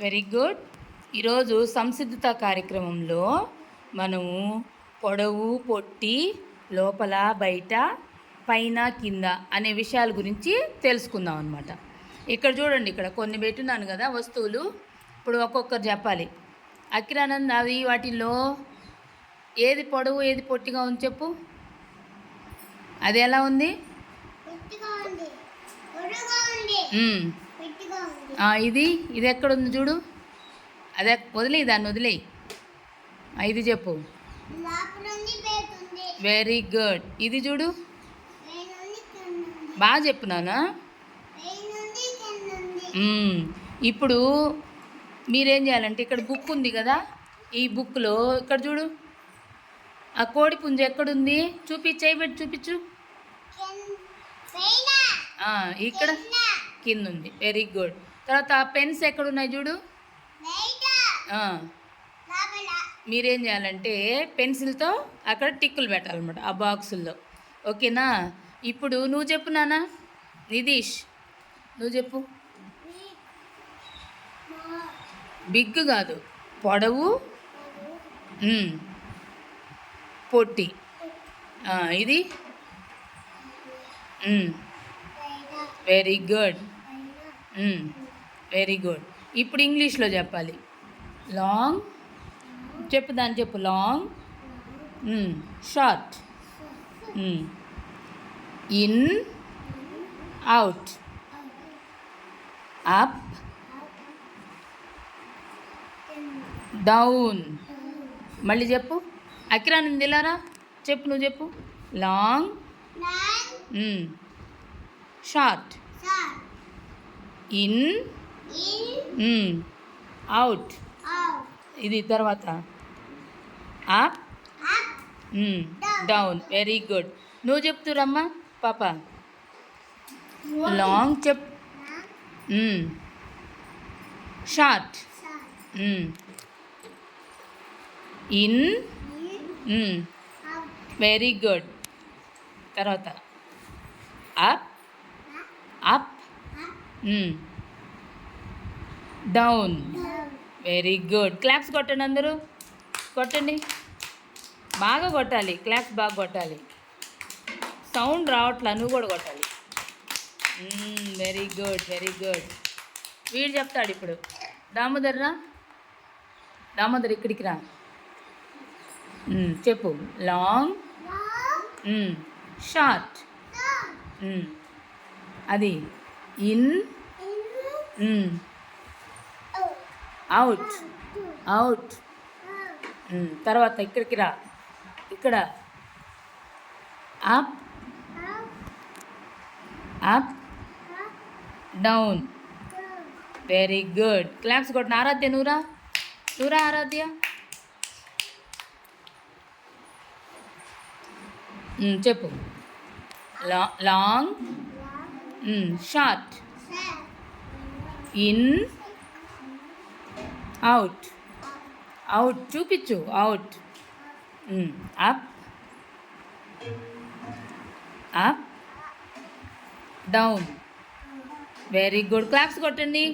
Very good. ఈరోజు సంసిద్ధత కార్యక్రమంలో మనము పొడవు పొట్టి లోపల బయట పైన కింద అనే విషయాల గురించి తెలుసుకుందాం అనమాట. ఇక్కడ చూడండి, ఇక్కడ కొన్ని పెట్టున్నాను కదా వస్తువులు. ఇప్పుడు ఒక్కొక్కరు చెప్పాలి. అకిరానంద్, అవి వాటిల్లో ఏది పొడవు ఏది పొట్టిగా ఉంది చెప్పు. అది ఎలా ఉంది? ఇది ఇది ఎక్కడుంది చూడు. అదే వదిలేయి, దాన్ని వదిలేయి. ఇది చెప్పు. Very good. ఇది చూడు. బాగా చెప్పున్నానా? ఇప్పుడు మీరేం చేయాలంటే, ఇక్కడ బుక్ ఉంది కదా, ఈ బుక్లో ఇక్కడ చూడు, ఆ కోడి పుంజు ఎక్కడుంది చూపించు, చూపించు. ఇక్కడ కింద ఉంది. Very good. తర్వాత పెన్స్ ఎక్కడున్నాయి చూడు. మీరేం చేయాలంటే పెన్సిల్తో అక్కడ టిక్కులు పెట్టాలన్నమాట ఆ బాక్సుల్లో. ఓకేనా? ఇప్పుడు నువ్వు చెప్పు నాన్న. నితీష్, నువ్వు చెప్పు. బిగ్ కాదు, పొడవు పొట్టి. ఇది వెరీ గుడ్, వెరీ గుడ్. ఇప్పుడు ఇంగ్లీష్లో చెప్పాలి. లాంగ్ చెప్పు, దాన్ని చెప్పు. Long, short, in, out, up, down. మళ్ళీ చెప్పు. అకిరానంద్ ఇలారా చెప్పు, నువ్వు చెప్పు. Long, short, in, out. ఇది తర్వాత అప్, డౌన్. Very good. నువ్వు చెప్తురమ్మా పాప. లాంగ్ చెప్, షార్ట్, ఇన్, వెరీ గుడ్. తర్వాత up, up, down. Very good. Claps కొట్టండి అందరూ, కొట్టండి. బాగా కొట్టాలి, క్లాప్స్ బాగా కొట్టాలి. సౌండ్ రావట్లా, నువ్వు కూడా కొట్టాలి. Very good, very good. వీడు చెప్తాడు ఇప్పుడు. దామోదర్ రా, దామోదర్ ఇక్కడికి రా. చెప్పు. లాంగ్, షార్ట్, అది ఇన్, అవుట్, అవుట్. తర్వాత ఇక్కడికి రా, ఇక్కడ up, up, down. Very good. Claps కొట్టిన. ఆరాధ్య నువ్వురా, నువ్వురా ఆరాధ్య. చెప్పు. Long, short, in, out, out చూపించు. Out, up, up, down. Very good. Claps కొట్టండి.